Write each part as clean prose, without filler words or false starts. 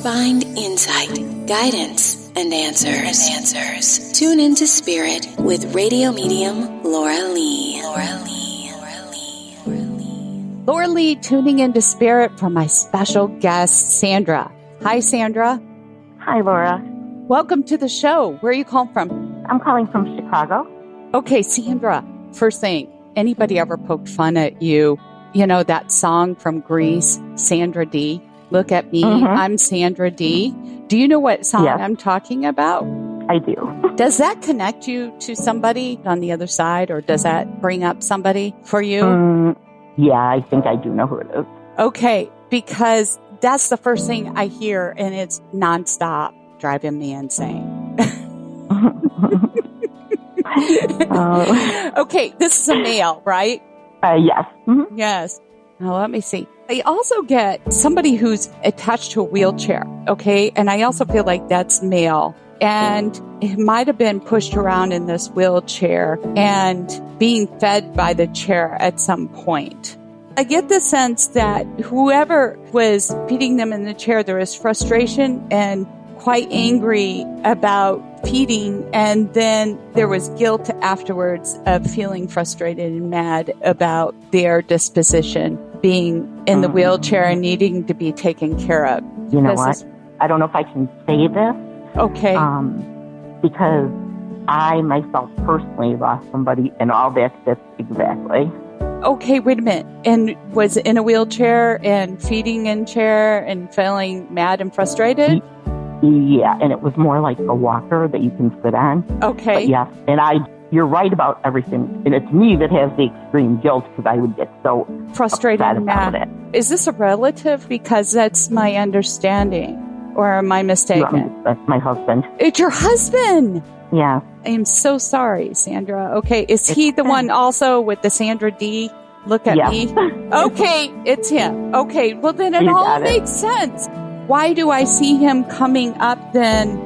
Find insight, guidance, and answers. Tune into Spirit with radio medium Laura Lee. Laura Lee tuning into Spirit from my special guest, Sandra. Hi, Sandra. Hi, Laura. Welcome to the show. Where are you calling from? I'm calling from Chicago. Okay, Sandra, first thing, anybody ever poked fun at you? You know that song from Grease, Sandra D? Look at me, I'm Sandra D. Do you know what song I'm talking about? I do. Does that connect you to somebody on the other side, or does that bring up somebody for you? Yeah, I think I do know who it is. Okay, because that's the first thing I hear, and it's nonstop, driving me insane. Okay, this is a male, right? Yes. Mm-hmm. Yes. Now, let me see. I also get somebody who's attached to a wheelchair, okay? And I also feel like that's male. And it might have been pushed around in this wheelchair and being fed by the chair at some point. I get the sense that whoever was feeding them in the chair, there was frustration and quite angry about feeding, and then there was guilt afterwards of feeling frustrated and mad about their disposition, being in the wheelchair and needing to be taken care of. You know what? I don't know if I can say this. Okay. Because I myself personally lost somebody, and all that fits exactly. Okay, wait a minute. And was in a wheelchair and feeding in chair and feeling mad and frustrated? Yeah, and it was more like a walker that you can sit on. Okay. But yes, and you're right about everything. And it's me that has the extreme guilt because I would get so frustrated and mad. It. Is this a relative? Because that's my understanding. Or am I mistaken? That's my husband. It's your husband? Yeah. I am so sorry, Sandra. Okay, is he the one also with the Sandra D? Look at me. Okay, it's him. Okay, well then it all makes sense. Why do I see him coming up then,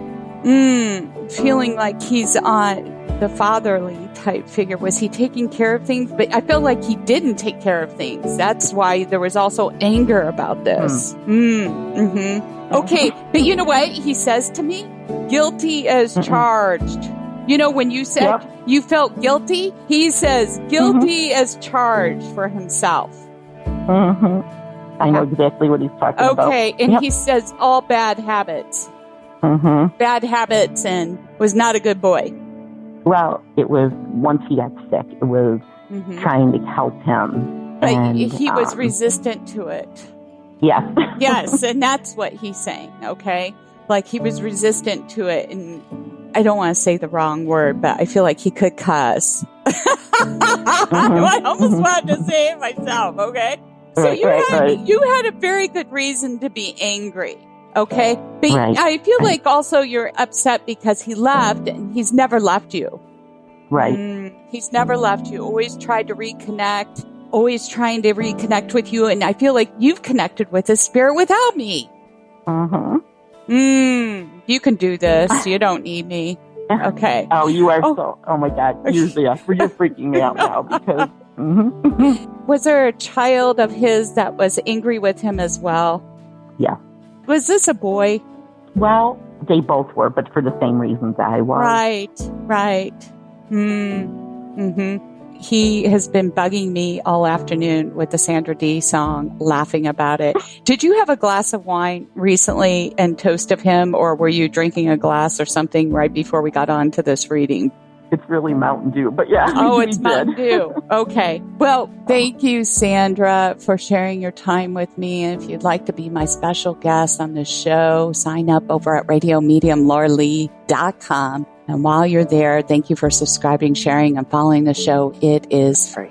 feeling like he's on the fatherly type figure? Was he taking care of things? But I feel like he didn't take care of things. That's why there was also anger about this. Okay, but you know what he says to me? Guilty as charged. You know, when you said you felt guilty, he says guilty as charged for himself. I know exactly what he's talking about. Okay, and he says all bad habits. Bad habits, and was not a good boy. Well, it was once he got sick, it was trying to help him. But he was resistant to it. Yes. Yes, and that's what he's saying, okay? Like he was resistant to it, and I don't want to say the wrong word, but I feel like he could cuss. I almost wanted to say it myself, okay? So you had a very good reason to be angry, okay? But I feel like also you're upset because he left and he's never left you. Right. He's never left you. Always tried to reconnect, always trying to reconnect with you. And I feel like you've connected with his spirit without me. You can do this. You don't need me. Okay. Oh, you are so, oh my God. You're freaking me out now because... Was there a child of his that was angry with him as well? Yeah. Was this a boy? Well, they both were, but for the same reasons I was. Right. He has been bugging me all afternoon with the Sandra D song, laughing about it. Did you have a glass of wine recently and toast of him, or were you drinking a glass or something right before we got on to this reading? It's really Mountain Dew, but yeah. Oh, it's Mountain Dew. Okay. Well, thank you, Sandra, for sharing your time with me. And if you'd like to be my special guest on this show, sign up over at radiomediumlauralee.com. And while you're there, thank you for subscribing, sharing, and following the show. It is free.